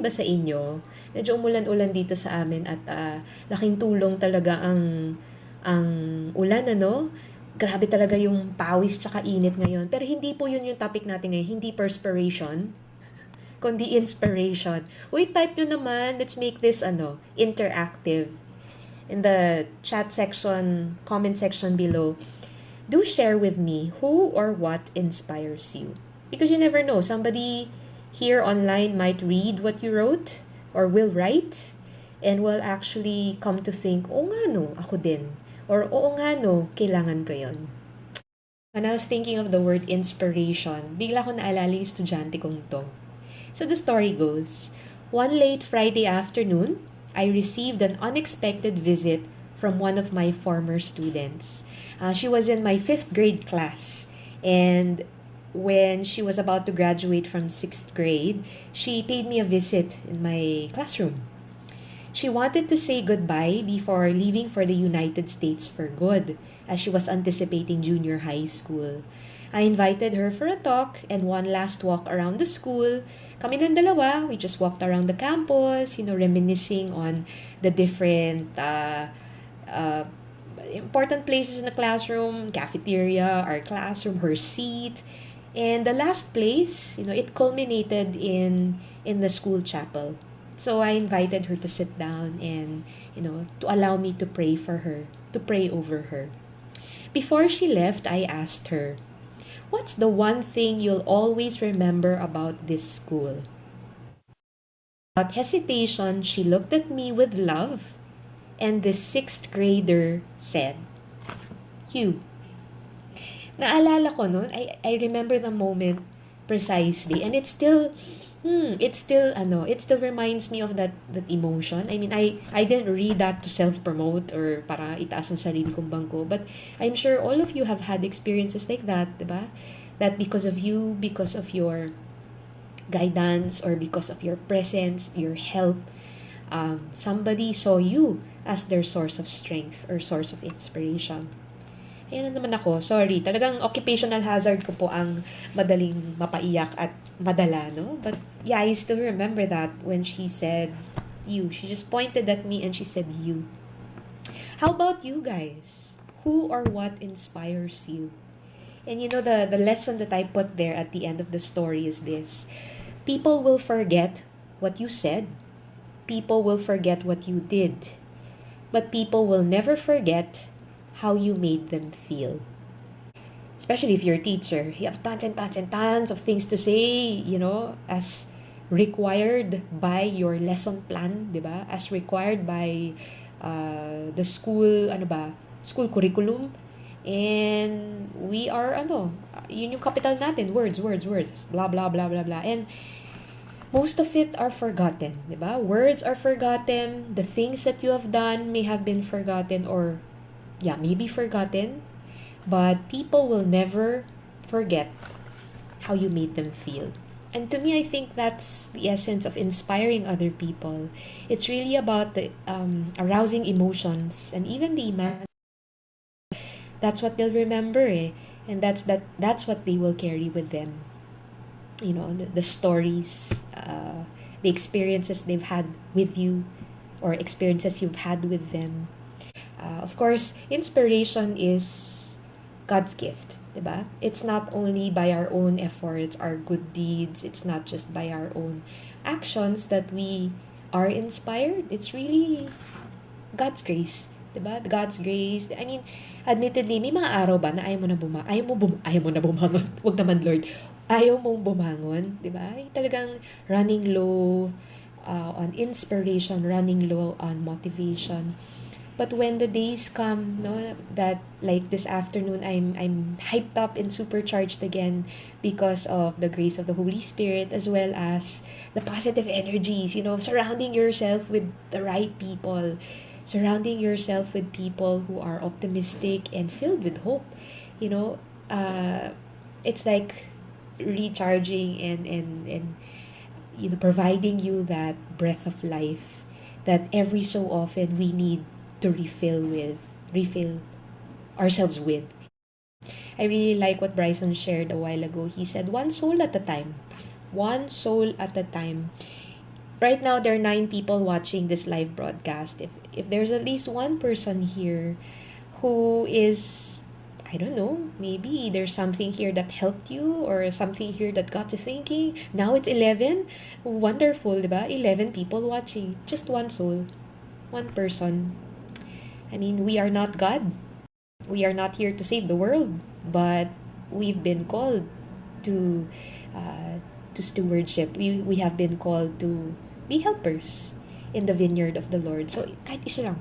ba sa inyo? Medyo umulan-ulan dito sa amin at laking tulong talaga ang ulan, ano? Grabe talaga yung pawis tsaka init ngayon. Pero hindi po yun yung topic natin ngayon. Hindi perspiration, kundi inspiration. Uy, type nyo naman. Let's make this interactive. In the chat section, comment section below, do share with me who or what inspires you. Because you never know, somebody here online might read what you wrote or will write and will actually come to think, oh nga no, ako din. Or oo nga no, kailangan ko yun. When I was thinking of the word inspiration, bigla ko naalala yung estudyante kong to. So the story goes, one late Friday afternoon, I received an unexpected visit from one of my former students. She was in my 5th grade class, and when she was about to graduate from 6th grade, she paid me a visit in my classroom. She wanted to say goodbye before leaving for the United States for good, as she was anticipating junior high school. I invited her for a talk and one last walk around the school. Kami ng dalawa, we just walked around the campus, reminiscing on the different important places in the classroom, cafeteria, our classroom, her seat. And the last place, it culminated in the school chapel. So I invited her to sit down and, to allow me to pray for her, to pray over her. Before she left, I asked her, what's the one thing you'll always remember about this school? Without hesitation, she looked at me with love, and the 6th grader said, you. Naalala ko noon, I remember the moment precisely, and it still reminds me of that emotion. I mean, I didn't read that to self-promote or para itaas ang sarili kong bangko, but I'm sure all of you have had experiences like that, diba? That because of you, because of your guidance, or because of your presence, your help, somebody saw you as their source of strength or source of inspiration. Ayan na naman ako. Sorry. Talagang occupational hazard ko po ang madaling mapaiyak at madala, no? But yeah, I still remember that when she said, you. She just pointed at me and she said, you. How about you guys? Who or what inspires you? And the lesson that I put there at the end of the story is this. People will forget what you said. People will forget what you did. But people will never forget how you made them feel. Especially if you're a teacher, you have tons and tons and tons of things to say, as required by your lesson plan, diba? As required by the school, school curriculum. And we are, yun yung capital natin, words, blah, blah, blah, blah, blah. And most of it are forgotten, diba? Words are forgotten. The things that you have done may have been forgotten or maybe forgotten, but people will never forget how you made them feel. And to me, I think that's the essence of inspiring other people. It's really about the arousing emotions and even the imagination. That's what they'll remember, and that's what they will carry with them. The stories, the experiences they've had with you, or experiences you've had with them. Of course, inspiration is God's gift, diba? It's not only by our own efforts, our good deeds. It's not just by our own actions that we are inspired. It's really God's grace, diba? God's grace. I mean, admittedly, may mga araw ba na ayaw mo na bumangon. Wag naman, Lord. Ayaw mong bumangon, diba? Talagang running low on inspiration, running low on motivation. But when the days come, that like this afternoon, I'm hyped up and supercharged again because of the grace of the Holy Spirit, as well as the positive energies, surrounding yourself with the right people, surrounding yourself with people who are optimistic and filled with hope. It's like recharging and providing you that breath of life that every so often we need to refill ourselves with. I really like what Bryson shared a while ago. He said, one soul at a time. One soul at a time. right now there are 9 people watching this live broadcast. If there's at least one person here who is, I don't know, maybe there's something here that helped you or something here that got you thinking. Now it's 11. Wonderful, diba? 11 people watching. Just one soul, one person. I mean, we are not God. We are not here to save the world, but we've been called to uh, to stewardship. We have been called to be helpers in the vineyard of the Lord. So kahit isa lang,